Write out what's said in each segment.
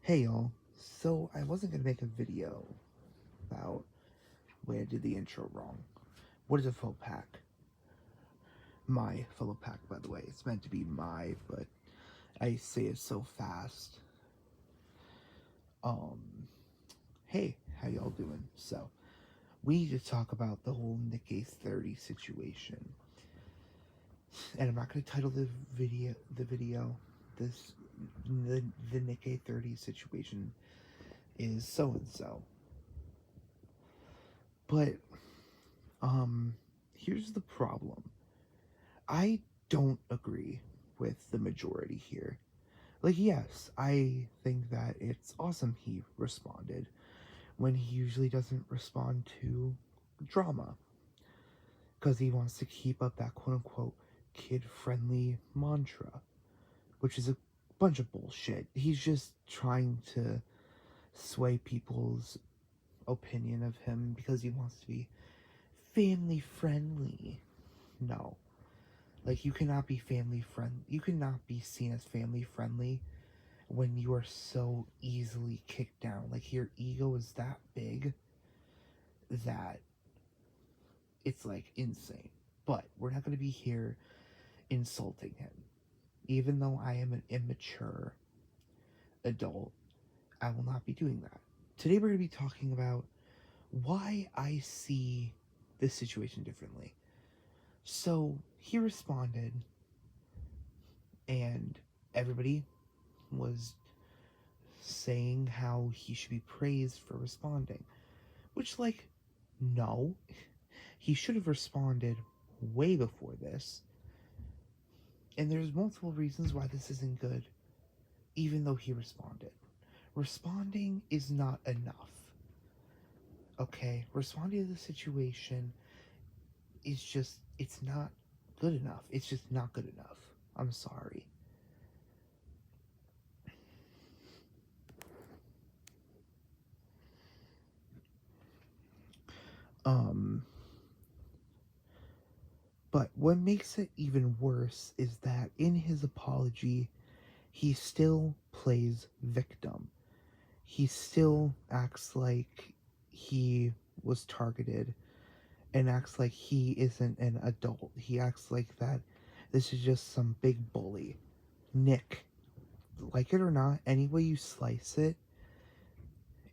Hey y'all, so I wasn't gonna make a video about where I did the intro wrong. What is a faux pack? My fellow pack, by the way. It's meant to be my, but I say it so fast. Um, hey, how y'all doing? So, we need to talk about the whole Nickeh30 situation. And I'm not gonna title the video this the Nickeh30 situation is so and so. But here's the problem. I don't agree with the majority here. Like, yes, I think that it's awesome he responded when he usually doesn't respond to drama because he wants to keep up that quote unquote kid friendly mantra, which is a bunch of bullshit. He's just trying to sway people's opinion of him because he wants to be family friendly. No. Like, you cannot be family friend. You cannot be seen as family friendly when you are so easily kicked down. Like, your ego is that big that it's like insane. But we're not going to be here insulting him. Even though I am an immature adult, I will not be doing that. Today we're going to be talking about why I see this situation differently. So he responded, and everybody was saying how he should be praised for responding. Which, like, no. He should have responded way before this. And there's multiple reasons why this isn't good, even though he responded. Responding is not enough. Okay? Responding to the situation is just, it's not good enough. It's just not good enough. I'm sorry. Um, but what makes it even worse is that in his apology, he still plays victim. He still acts like he was targeted and acts like he isn't an adult. He acts like that this is just some big bully. Nick, like it or not, any way you slice it,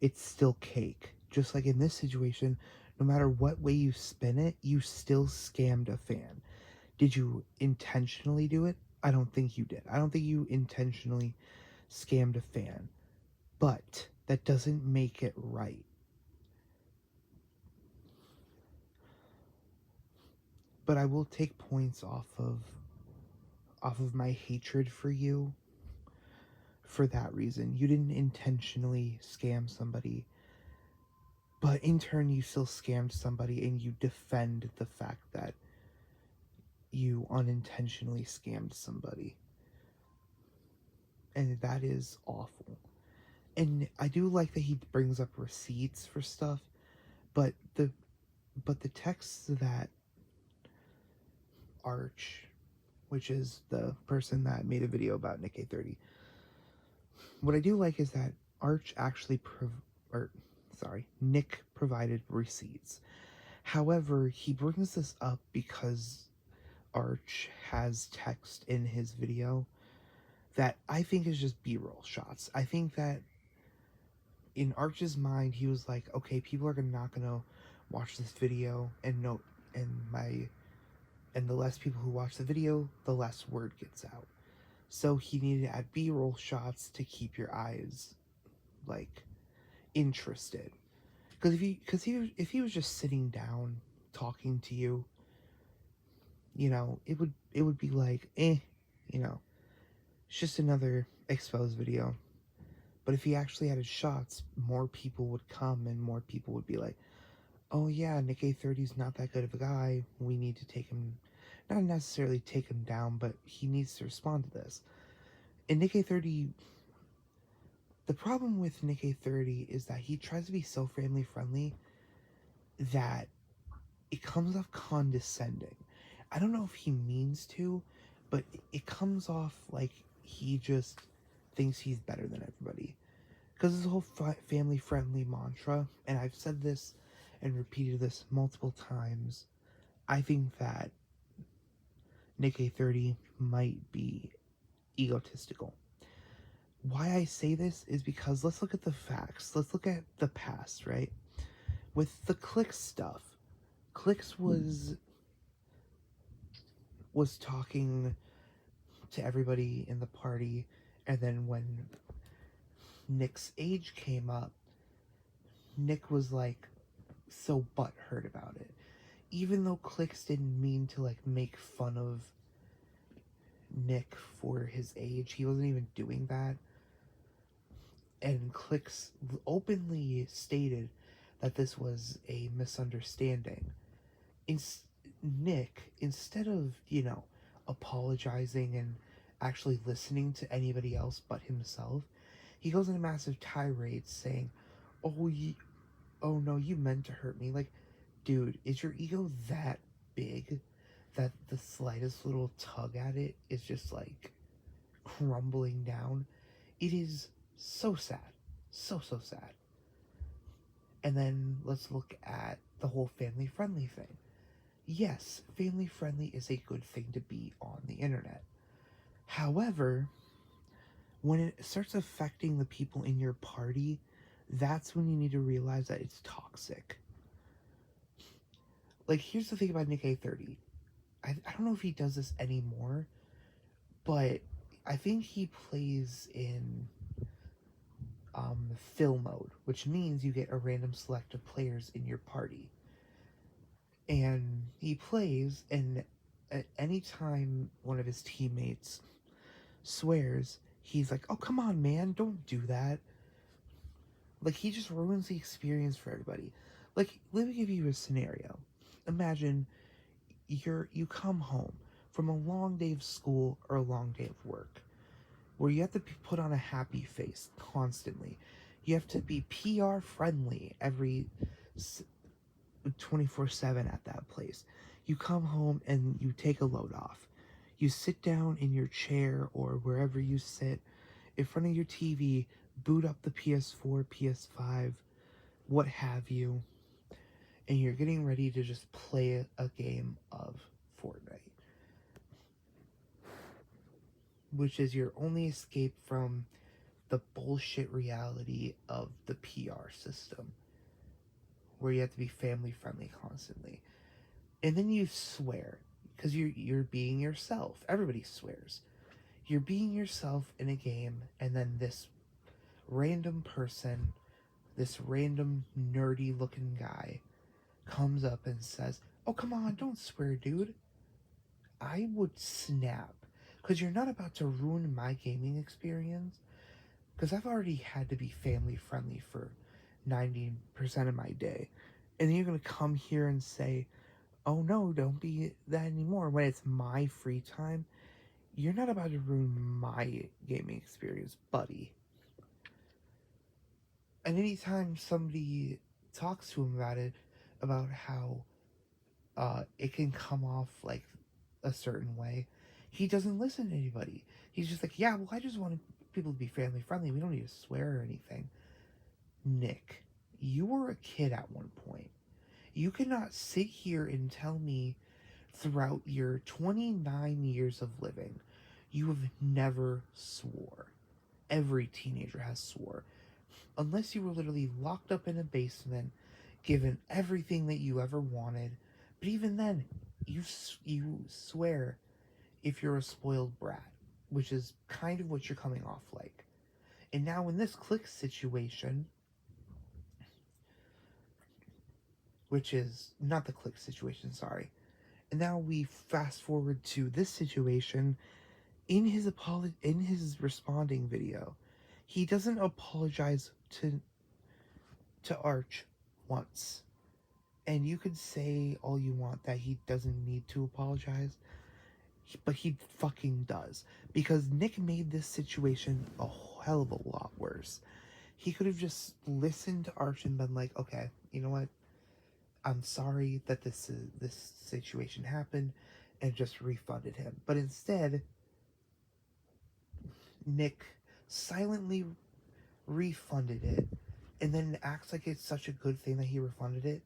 it's still cake. Just like in this situation, no matter what way you spin it, you still scammed a fan. Did you intentionally do it? I don't think you did. I don't think you intentionally scammed a fan. But that doesn't make it right. But I will take points off of my hatred for you for that reason. You didn't intentionally scam somebody, but in turn you still scammed somebody and you defend the fact that you unintentionally scammed somebody. And that is awful. And I do like that he brings up receipts for stuff, but the texts that Arch, which is the person that made a video about Nickeh30, what I do like is that Arch actually Nick provided receipts. However, he brings this up because Arch has text in his video that I think is just B-roll shots. I think that in Arch's mind, he was like, okay, people are not gonna watch this video and note and the less people who watch the video, the less word gets out. So he needed to add B-roll shots to keep your eyes like interested. Because if he was just sitting down talking to you, it would be like, you know, it's just another exposed video. But if he actually added shots, more people would come and more people would be like, oh yeah, Nickeh30's not that good of a guy. We need to take him, not necessarily take him down, but he needs to respond to this. And Nickeh30, the problem with Nickeh30 is that he tries to be so family friendly that it comes off condescending. I don't know if he means to, but it comes off like he just thinks he's better than everybody. Because this whole family friendly mantra, and I've said this and repeated this multiple times, I think that Nickeh30 might be egotistical. Why I say this is because let's look at the facts. Let's look at the past, right? With the Clicks stuff, Clicks was talking to everybody in the party, and then when Nick's age came up, Nick was like so butthurt about it. Even though Clicks didn't mean to like make fun of Nick for his age, he wasn't even doing that. And Clicks openly stated that this was a misunderstanding. In- Nick, instead of, apologizing and actually listening to anybody else but himself, he goes in a massive tirade saying, "Oh, oh no, you meant to hurt me." Like, dude, is your ego that big that the slightest little tug at it is just like crumbling down? It is so sad. So sad. And then let's look at the whole family friendly thing. Yes, family friendly is a good thing to be on the internet. However, when it starts affecting the people in your party, that's when you need to realize that it's toxic. Like, here's the thing about Nickeh30. I don't know if he does this anymore, but I think he plays in fill mode, which means you get a random select of players in your party. And he plays, and at any time one of his teammates swears, he's like, "Oh, come on, man, don't do that." Like, he just ruins the experience for everybody. Like, let me give you a scenario. Imagine you come home from a long day of school or a long day of work where you have to put on a happy face constantly. You have to be PR friendly every 24/7 at that place. You come home and you take a load off. You sit down in your chair or wherever you sit in front of your TV, boot up the PS4, PS5, what have you, and you're getting ready to just play a game of Fortnite, which is your only escape from the bullshit reality of the PR system, where you have to be family friendly constantly. And then you swear because you're being yourself. Everybody swears. You're being yourself in a game, and then this random person, this random nerdy looking guy, comes up and says, "Oh, come on, don't swear, dude." I would snap because you're not about to ruin my gaming experience. Because I've already had to be family friendly for 90% of my day. And then you're going to come here and say, "Oh no, don't be that anymore," when it's my free time. You're not about to ruin my gaming experience, buddy. And anytime somebody talks to him about it, about how it can come off like a certain way, he doesn't listen to anybody. He's just like, "Yeah, well, I just want people to be family friendly. We don't need to swear or anything." Nick, you were a kid at one point. You cannot sit here and tell me throughout your 29 years of living, you have never swore. Every teenager has swore. Unless you were literally locked up in a basement, given everything that you ever wanted. But even then, you swear if you're a spoiled brat, which is kind of what you're coming off like. And now in this click situation, which is not the click situation, sorry. And now we fast forward to this situation. In his responding video, he doesn't apologize to Arch once. And you could say all you want that he doesn't need to apologize, but he fucking does. Because Nick made this situation a hell of a lot worse. He could have just listened to Arch and been like, "Okay, you know what? I'm sorry that this situation happened," and just refunded him. But instead, Nick silently refunded it, and then acts like it's such a good thing that he refunded it.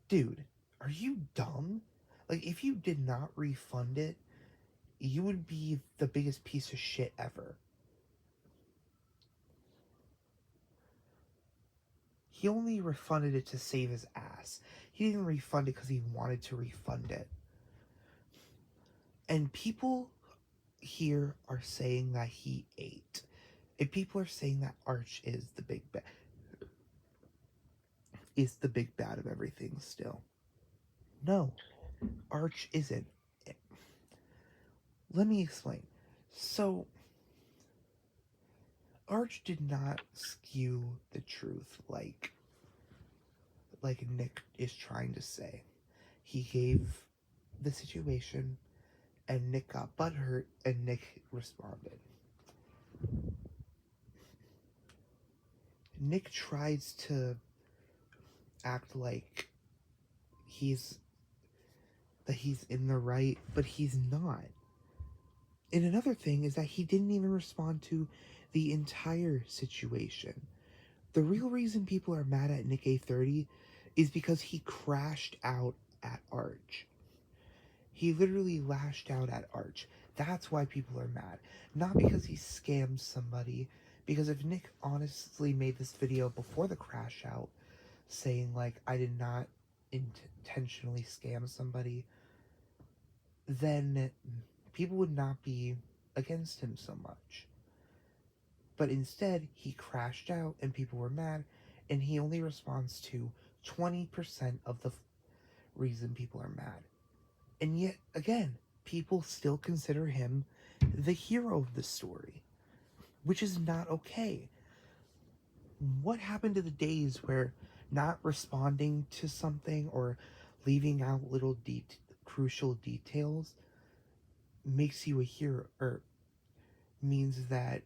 Dude, are you dumb? Like, if you did not refund it, you would be the biggest piece of shit ever. He only refunded it to save his ass. He didn't refund it because he wanted to refund it. And people here are saying that he ate. And people are saying that Arch is the big bad. Is the big bad of everything still. No, Arch isn't. Let me explain. So, Arch did not skew the truth like Nick is trying to say. He gave the situation and Nick got butthurt and Nick responded. Nick tries to act like he's in the right, but he's not. And another thing is that he didn't even respond to the entire situation. The real reason people are mad at Nickeh30 is because he crashed out at Arch. He literally lashed out at Arch. That's why people are mad. Not because he scammed somebody. Because if Nick honestly made this video before the crash out, saying, like, I did not intentionally scam somebody, then people would not be against him so much. But instead, he crashed out and people were mad, and he only responds to 20% of the reason people are mad. And yet, again, people still consider him the hero of the story, which is not okay. What happened to the days where not responding to something or leaving out little crucial details makes you a hero, or means that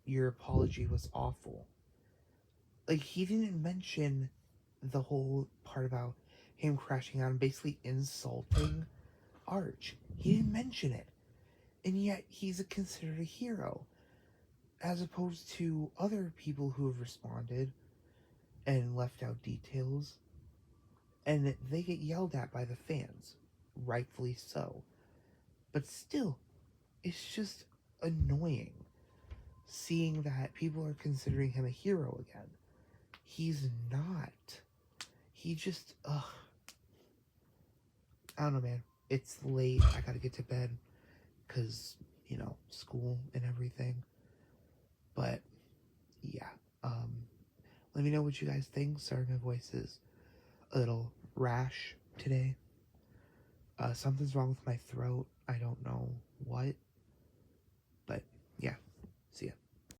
your apology was awful? Like, he didn't mention the whole part about him crashing out and basically insulting Arch. He didn't mention it. And yet he's considered a hero. As opposed to other people who have responded and left out details. And they get yelled at by the fans. Rightfully so. But still, it's just annoying seeing that people are considering him a hero again. He's not. He just, ugh. I don't know, man. It's late. I gotta get to bed. Because, school and everything. But, yeah. Let me know what you guys think. Sorry, my voice is a little rash today. Something's wrong with my throat. I don't know what.